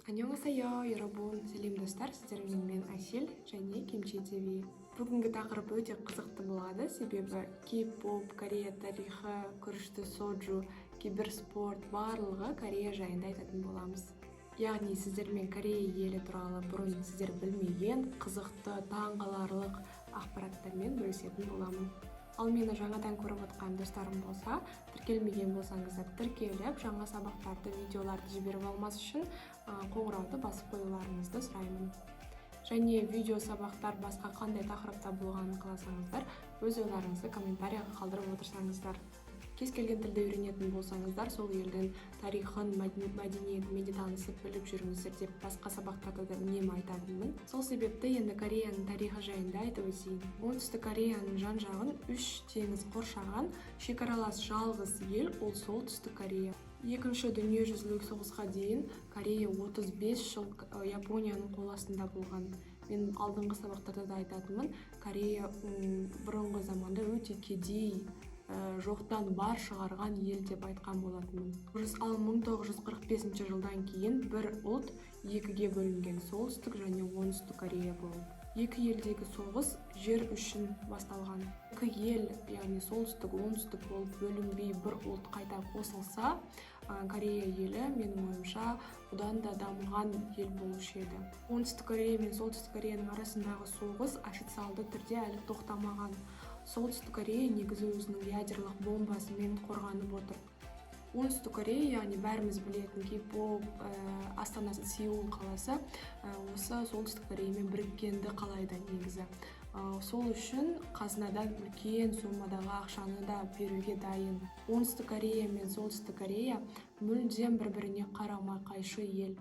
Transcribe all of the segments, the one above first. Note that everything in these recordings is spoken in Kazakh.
Annyeonghaseyo, 여러분, сәлем достар, сіздермен мен Әсел және Кимчи ТВ. Бүгінгі тақырып өте қызықты болады, себебі кей-поп, Корея тарихы, күрішті соджу, киберспорт барлығы Корея жайында айтатын боламыз. Яғни сіздермен Корея елі туралы бұрын сіздер білмеген, қызықты, таңғаларлық ақпараттармен бөлісетін боламын. Ал мені жаңадан көріп отқан достарым болса, тіркелмеген болсаңыздар тіркеліп, жаңа сабақтарды, видеоларды жіберіп алмас үшін қоңырауды басып қоюларыңызды сұраймын. Және видео сабақтар басқа қандай тақырыпта болғанын қаласаңыздар, өз ойларыңызды комментарияға қалдырып отырсаңыздар. Кез келген тілді үйренетін болсаңыздар, сол елдің тарихын, мәдениетімен танысып біліп жүріңіздер деп басқа сабақтарда да үнемі айтатынмын. Сол себепті енді Кореяның тарихы жайында айтып өтейін. Оңтүстік Кореяның жан-жағын 3 теңіз қоршаған шекаралас жалғыз ел ол солтүстік Корея. Екінші дүниежүзілік соғысқа дейін Корея 35 жыл Японияның қол астында болған. Мен алдыңғы сабақтарда да айтатынмын, Корея бұрынғы заманда өте кедей, жоқтан бар шығарған ел деп айтқан болатынмын. Ал 1945 жылдан кейін бір ұлт екіге бөлінген, солтүстік және оңтүстік Корея болып. Екі елдегі соғыс жер үшін басталған. Екі ел, яғни солтүстік, оңтүстік болып бөлінбей бір ұлт қайта қосылса, Корея елі, менің ойымша, бұдан да дамыған ел болушы еді. Оңтүстік Корея мен солтүстік Кореяның арасындағы соғыс официалды түрде әлі тоқтамаған. Солтүстік Корея негізі өзінің ядерлық бомбасымен қорғанып отыр. Оңтүстік Корея, яғни бәріміз білетін кей-поп астанасы Сеул қаласы, осы солтүстік Кореямен біріккенді қалайды негізі. Сол үшін қазынадан үлкен сомадағы ақшаны да беруге дайын. Оңтүстік Корея мен солтүстік Корея мүлдем бір-біріне қарама қайшы ел.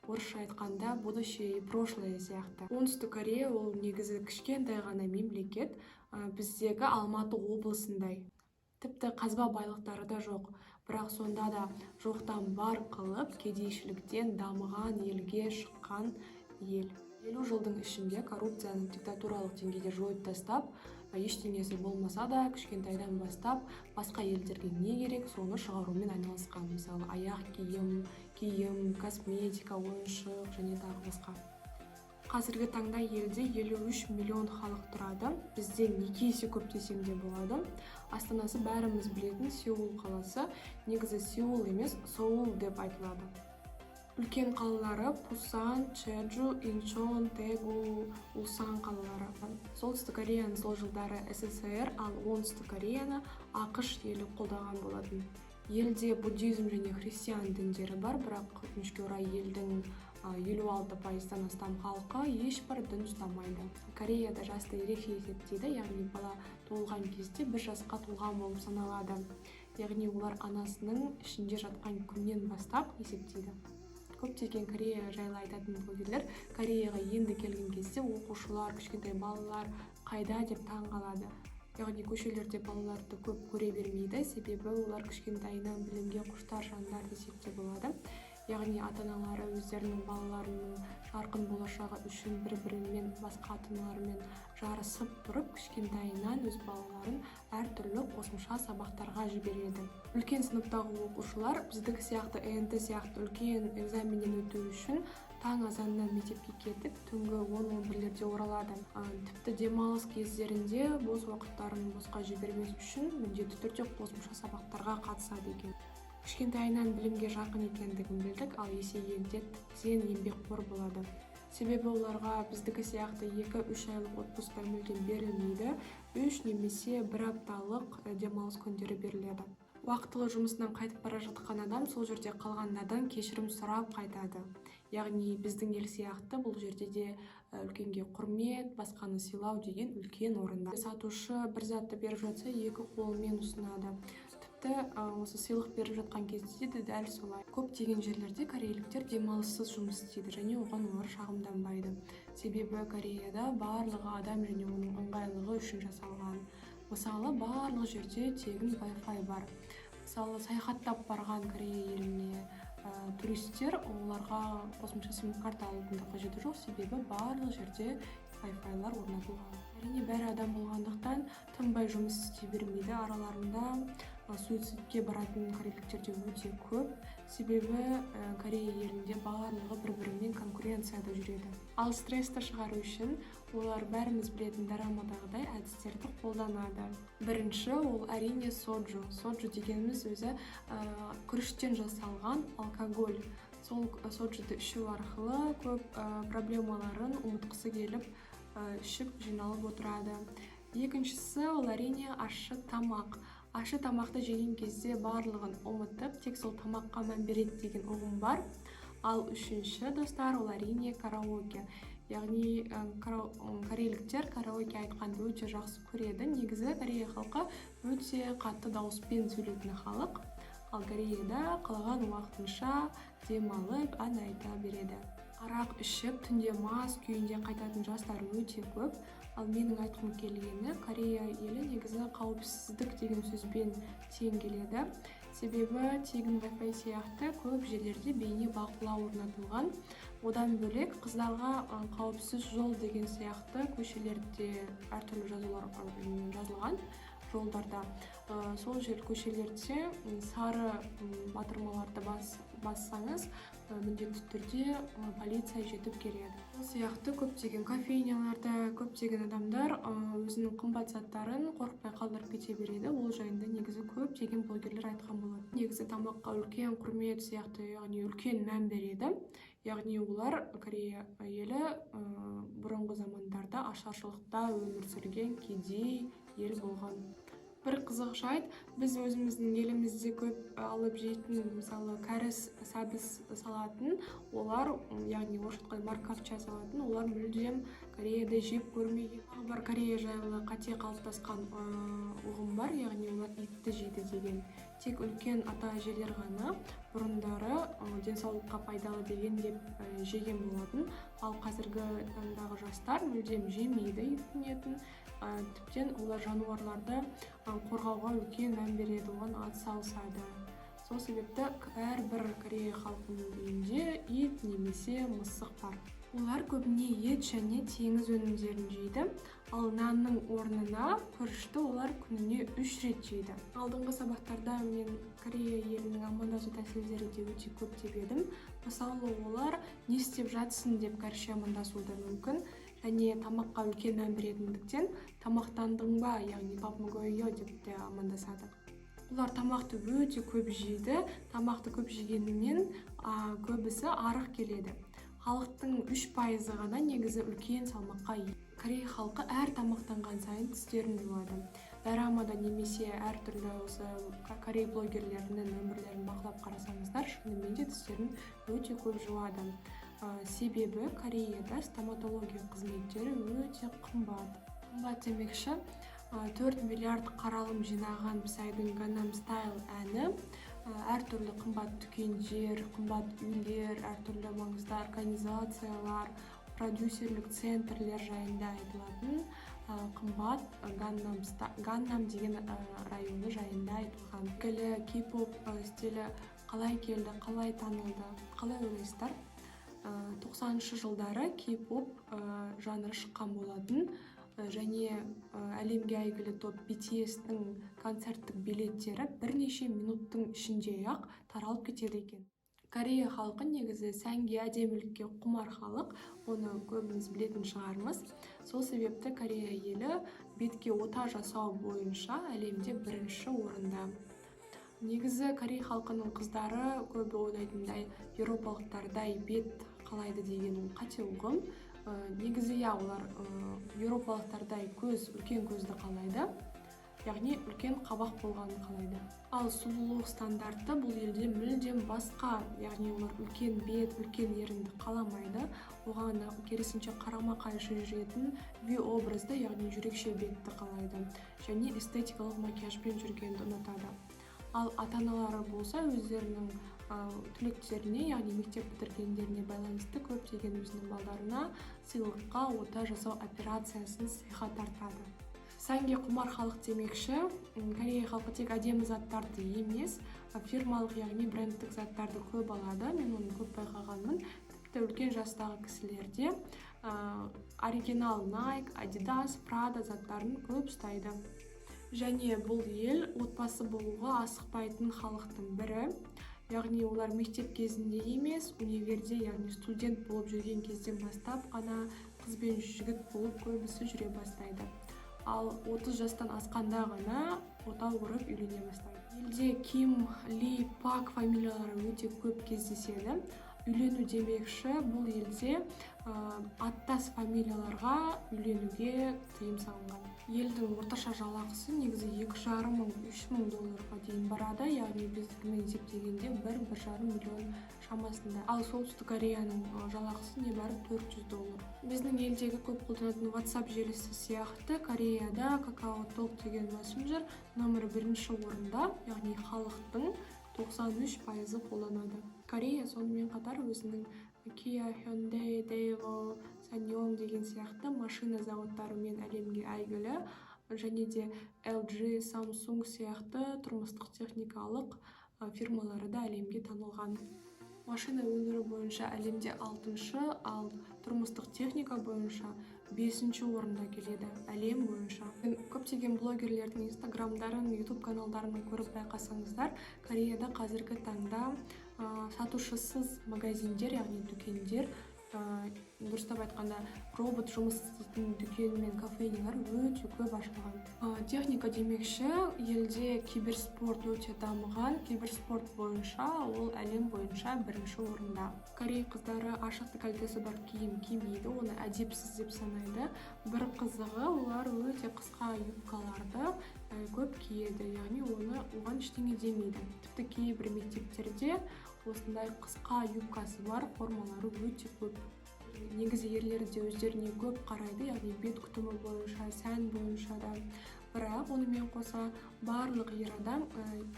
Орысша айтқанда будущее и прошлое сияқты. Оңтүстік Корея ол негізі кішкентай ғана мемлекет, біздегі Алматы облысындай. Тіпті қазба байлықтары да жоқ, бірақ сонда да жоқтан бар қылып, кедейшіліктен дамыған елге шыққан ел. 50 жылдың ішінде коррупцияның диктатуралық деңгейде жойып тастап, ештеңесі болмаса да кішкентайдан бастап басқа елдерге не керек, соны шығарумен айналысқан. Мысалы, аяқ киім, косметика, ойыншық және тағы басқа. Қазіргі таңда елде 53 миллион халық тұрады. Бізден 2 есе көп десем де болады. Астанасы бәріміз білетін Сеул қаласы, негізі Сеул емес, Соул деп айтылады. Үлкен қалалары Пусан, Чеджу, Инчон, Тегу, Улсан қалалары. Солтүстік Кореяны сол жылдары СССР, ал оңтүстік Кореяны ақш елі қолдаған болатын. Елде буддизм және христиан діндері бар, бірақ өкінішке орай елдің 56% астам халқы ешбір дін ұстамайды. Кореяда жасты ерекше есептейді, яғни бала туылған кезде 1 жасқа толған болып саналады. Яғни олар анасының ішінде жатқан күннен бастап есептейді. Көптеген Корея жайлы айтатын блогерлер Кореяға енді келген кезде оқушылар, кішкентай балалар қайда деп таң қалады. Яғни көшелерде балаларды көп көре бермейді, себебі олар кішкентайынан білімге құштар жандар десек те болады. Яғни ата-аналары өздерінің балаларының жарқын болашағы үшін бір-бірімен, басқа ата-аналармен жарысып тұрып, кішкентайынан өз балаларын әртүрлі қосымша сабақтарға жібереді. Үлкен сыныптағы оқушылар біздікі сияқты НТ сияқты үлкен экзаменнен өту үшін таң азаннан мектепке кетіп, түнгі 10-11-лерде оралады. Тіпті демалыс кездерінде бос уақыттарын босқа жібермес үшін міндетті түрде қосымша сабақтарға қатысады екен. Кішкентайынан білімге жақын екендігін білдік, ал есейгенде тіптен еңбекқор болады. Себебі оларға біздікі сияқты 2-3 айлық отпуск мүлдем берілмейді, 3 немесе 1 апталық демалыс күндері беріледі. Уақытылы жұмысынан қайтып бара жатқан адам сол жерде қалғандардан кешірім сұрап қайтады. Яғни біздің ел сияқты бұл жерде де үлкенге құрмет, басқаны сыйлау деген үлкен орында. Сатушы бір затты беріп жатса, 2 қолымен ұсынады. Тіпті осы сыйлық беріп жатқан кезде де дәл солай. Көптеген жерлерде корейліктер демалыссыз жұмыс істейді және оған олар шағымданбайды. Себебі Кореяда барлығы адам және оның ыңғайлығы үшін жасалған. Мысалы, барлық жерде тегін Wi-Fi бар. Мысалы, саяхаттап барған Корея еліне туристер, оларға қосымша сим-карта алудың қажеті жоқ, себебі барлық жерде Wi-Fi-лар орнатылған. Әрине, бәрі адам болғандықтан тынбай жұмыс істей бермейді. Араларында суицидке баратын корейліктер де өте көп. Себебі Корея елінде барлығы бір-бірімен конкуренцияда жүреді. Ал стрессті шығару үшін олар бәріміз білетін дорамадағыдай әдістерді қолданады. Бірінші ол әрине соджу. Соджу дегеніміз өзі күріштен жасалған алкоголь. Сол соджуды ішу арқылы көп проблемаларын ұмытқысы келіп ішіп жиналып отырады. Екіншісі ол әрине ащы тамақ. Ащы тамақты жеген кезде барлығын ұмытып, тек сол тамаққа мән береді деген ұғым бар. Ал үшінші достар ол әрине караоке. Яғни корейліктер караоке айтқанды өте жақсы көреді. Негізі Корея халқы өте қатты дауыспен сөйлейтін халық. Ал Кореяда қалаған уақытынша демалып, ән айта береді. Арақ ішіп, түнде мас күйінде қайтатын жастар өте көп. Ал менің айтқым келгені, Корея елі негізі қауіпсіздік деген сөзбен тең келеді. Себебі тегін Wi-Fi сияқты көп жерлерде бейне бақылау орнатылған. Одан бөлек қыздарға қауіпсіз жол деген сияқты көшелерде әртүрлі жазулар жазылған. Жолдарда сол жер көшелерде сары батырмаларды бассаңыз, міндетті түрде полиция жетіп келеді. Сол сияқты көптеген кофейняларда көптеген адамдар өзінің қымбат заттарын қорықпай қалдырып кете береді. Ол жайында негізі көптеген блогерлер айтқан болады. Негізі тамаққа үлкен құрмет сияқты, яғни үлкен мән береді. Яғни олар Корея елі бұрынғы замандарда ашаршылықта өмір сүрген кедей ел болған. Бір қызық жайт, біз өзіміздің елімізде көп алып жейтін, мысалы, кәріс сәбіз салатын, олар, яғни орысша морковча салатын, олар мүлдем Кореяда жеп көрмеген. Бар Корея жайлы қате қалыптасқан ұғым бар, яғни олар итті жейді деген. Тек үлкен ата-әжелер ғана бұрындары денсаулыққа пайдалы деген деп жеген болатын. Ал қазіргі таңдағы жастар мүлдем жемейді иттің етін. Тіптен олар жануарларды қорғауға үлкен мән береді, оған атсалысады. Сол себепті әрбір Корея халқының үйінде ит немесе мысық бар. Олар көбіне ет және теңіз өнімдерін жейді. Ал нанның орнына күрішті олар күніне 3 рет жейді. Алдыңғы сабақтарда мен Корея елінің амандасу тәсілдері де өте көп деп едім. Мысалы, олар не істеп жатсын деп кәрісше амандасуы да мүмкін. Және тамаққа үлкен мән беретіндіктен тамақтандың ба, яғни папмгойо деп те амандасады. Олар тамақты өте көп жейді. Тамақты көп жегенімен көбісі арық келеді. Халықтың 3% ғана негізі үлкен салмаққа ие. Корея халқы әр тамақтанған сайын тістерін жуады. Дорамада немесе әртүрлі осы Корей блогерлерінің өмірлерін бақылап қарасаңыздар, шынымен де тістерін өте көп жуады. Себебі Кореяда стоматология қызметтері өте қымбат. Қымбат демекші, 4 миллиард қаралым жинаған Psyдің Gangnam Style әні әртүрлі қымбат дүкендер, қымбат үйлер, әртүрлі маңызды организациялар, продюсерлік центрлер жайында айтылатын қымбат Gangnam деген районы жайында айтылған. Келі кей-поп стилі қалай келді, қалай танылды, қалай ойлайсыздар? 90-шы жылдары кей-поп жанры шыққан болатын, және әлемге әйгілі топ BTS-дің концерттік билеттері бірнеше минуттың ішінде-ақ таралып кетеді екен. Корея халқы негізі сәнге, әдемілікке құмар халық, оны көбіміз білетін шығармыз. Сол себепті Корея елі бетке ота жасау бойынша әлемде бірінші орында. Негізі Корей халқының қыздары көбі ойлайтындай еуропалықтардай бет қалайды деген қате ұғым. Негізі олар еуропалықтардай үлкен көзді қалайды, яғни үлкен қабақ болғанын қалайды. Ал сұлулық стандарты бұл елде мүлдем басқа, яғни олар үлкен бет, үлкен ерінді қаламайды. Оған керісінше қарама-қайшы жүретін образды, яғни жүрекше бетті қалайды. Және эстетикалық макияжбен жүргенді ұнатады. Ал ата-аналары болса өздерінің түлектеріне, яғни мектеп бітіргендеріне байланысты көптеген өзінің балдарына сыйлыққа ота жасау операциясын сыйға тартады. Сәнге құмар халық демекші, Корея халқы тек әдемі заттарды емес, фирмалық, яғни брендтік заттарды көп алады. Мен оны көп байқағанмын. Тіпті үлкен жастағы кісілерде оригинал Nike, Adidas, Prada заттарын көп ұстайды. Және бұл ел отбасы болуға асықпайтын халықтың бірі. яғни олар мектеп кезінде емес, универде, яғни студент болып жүрген кезден бастап қана қыз бен жігіт болып көбісі жүре бастайды. Ал 30 жастан асқанда ғана отау құрып үйлене бастайды. Елде Ким, Ли, Пак фамилиялары өте көп кездеседі. Үйлену демекші, бұл елде аттас фамилияларға үйленуге тыйым салынған. Елдің орташа жалақысы негізі 2,5–3 мың долларға дейін барады, яғни біздің есептегенде 1–1,5 миллион шамасында. Ал Солтүстік Кореяның жалақысы небәрі $400. Біздің елдегі көп қолданатын WhatsApp желісі сияқты, Кореяда KakaoTalk деген мессенджер номері 1-ші орында, яғни халықтың 93% қолданады. Корея сонымен қатар өзінің Kia, Hyundai, Daewoo, Sanyong деген сияқты машина заводтарымен әлемге әйгілі, және де LG, Samsung сияқты тұрмыстық техникалық фирмалары да әлемге танылған. Машина өндіру бойынша әлемде 6-шы, ал тұрмыстық техника бойынша 5-ші орында келеді әлем бойынша. Көптеген блогерлердің инстаграмдарын, ютуб каналдарын көріп байқасаңыздар, Кореяда қазіргі таңда сатушысыз магазиндер, яғни дүкендер, дұрыстап айтқанда робот жұмыс істейтін дүкен мен кафенелер өте көп ашылған. Техника демекші, елде киберспорт өте дамыған. Киберспорт бойынша ол әлем бойынша 1-ші орында. Корей қыздары ашық кәлтесі бар киім кимейді, оны әдепсіз деп санайды. Бір қызығы, олар өте қысқа юбкаларды көп киеді, яғни оған ештеңе демейді. Тіпті кейбір мектептерде осындай қысқа юбкасы бар формалары өте көп. Негізі ерлері де өздеріне көп қарайды, яғни бет күтімі бойынша, сән бойынша да. Бірақ онымен қоса барлық ер адам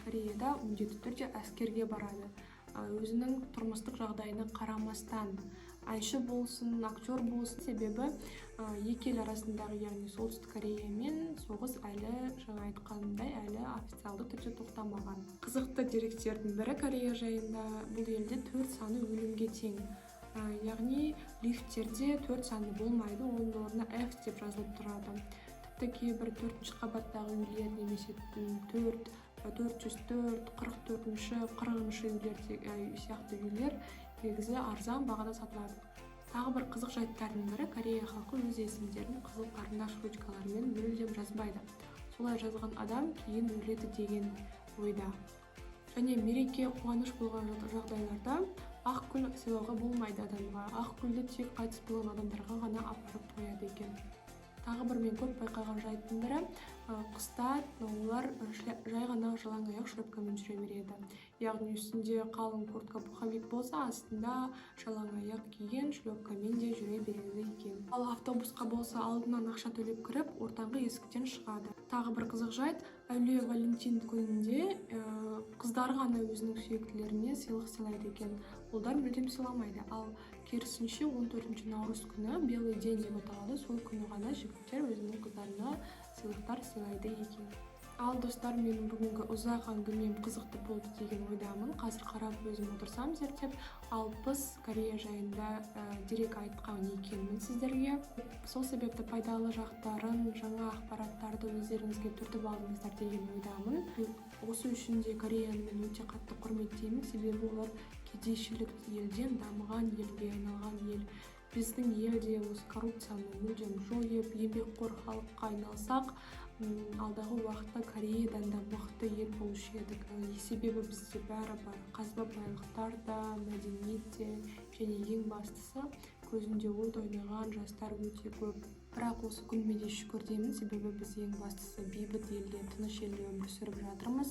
Кореяда міндетті түрде әскерге барады. Өзінің тұрмыстық жағдайына қарамастан, әнші болсын, актер болсын, себебі екі ел арасындағы, яғни Солтүстік Кореямен соғыс әлі, жаңа айтқанымдай, әлі официалды түрде тоқтамаған. Қызықты деректердің бірі Корея жайында, бұл елде 4 саны өлімге тең. Яғни лифттерде 4 саны болмайды, оның орнына F деп жазылып тұрады. Тіпті кейбір 4-ші қабаттағы үйлер, немесе 404, 44-ші, 40-ші үйлер сияқты үйлер негізі арзан бағада сатылады. Тағы бір қызық жайттардың бірі, Корея халқы өз есімдерін қызыл қарындаш ручкаларымен мүлдем жазбайды. Солай жазған адам кейін өледі деген ойда. Және мереке, қуаныш болған жағдайларда ақ гүл сыйлауға болмайды адамға. Ақ гүлді тек қайтыс болған адамдарға ғана апарып қояды екен. Тағы бір мен көп байқаған жайттың бірі, қыста олар жай ғана жалаң аяқ шлепкамен жүре береді. Яғни үстінде қалың куртка пуховик болса, астында жалаң аяқ киген шлепкамен де жүре береді екен. Ал автобусқа болса, алдынан ақша төлеп кіріп, ортаңғы есіктен шығады. Тағы бір қызық жайт, әулие Валентин күнінде қыздар ғана өзінің сүйіктілеріне сыйлық сыйлайды екен. Олар мүлдем сыйламайды. Ал керісінше 14 наурыз күні белый день деп аталады, сол күні ғана жігіттер өзінің қыздарына сыйлықтар сыйлайды екен. Ал достар, менің бүгінгі ұзақ әңгімем қызықты болды деген ойдамын. Қазір қарап өзім отырсам зерттеп, 60 Корея жайында дерек айтқан екенмін сіздерге. Сол себепті пайдалы жақтарын, жаңа ақпараттарды өздеріңізге түртіп алдыңыздар деген ойдамын. Осы үшін де Кореяны мен өте қатты құрметтеймін, себебі олар кедейшілік елден дамыған елге айналған ел. Біздің елде осы коррупцияны мүлдем жойып, еңбекқор халыққа айналсақ, алдағы уақытта Кореядан да мықты ел болушы едік. Себебі бізде бәрі бар, қазба байлықтар да, мәдениет те, және ең бастысы көзінде от ойнаған жастар өте көп. Бірақ осы күніме де шүкір деймін, себебі біз ең бастысы бейбіт елде, тыныш елде өмір сүріп жатырмыз.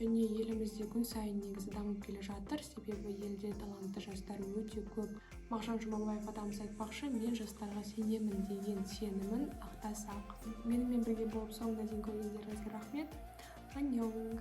Және елімізде күн сайын негізі дамып келе жатыр, себебі елде талантты жастар өте көп. Мағжан Жұмабаев атамыз айтпақшы, мен жастарға сенемін деген сенімін ақтасақ. Менімен бірге болып соңына дейін көргендеріңізге рахмет. Аньонг.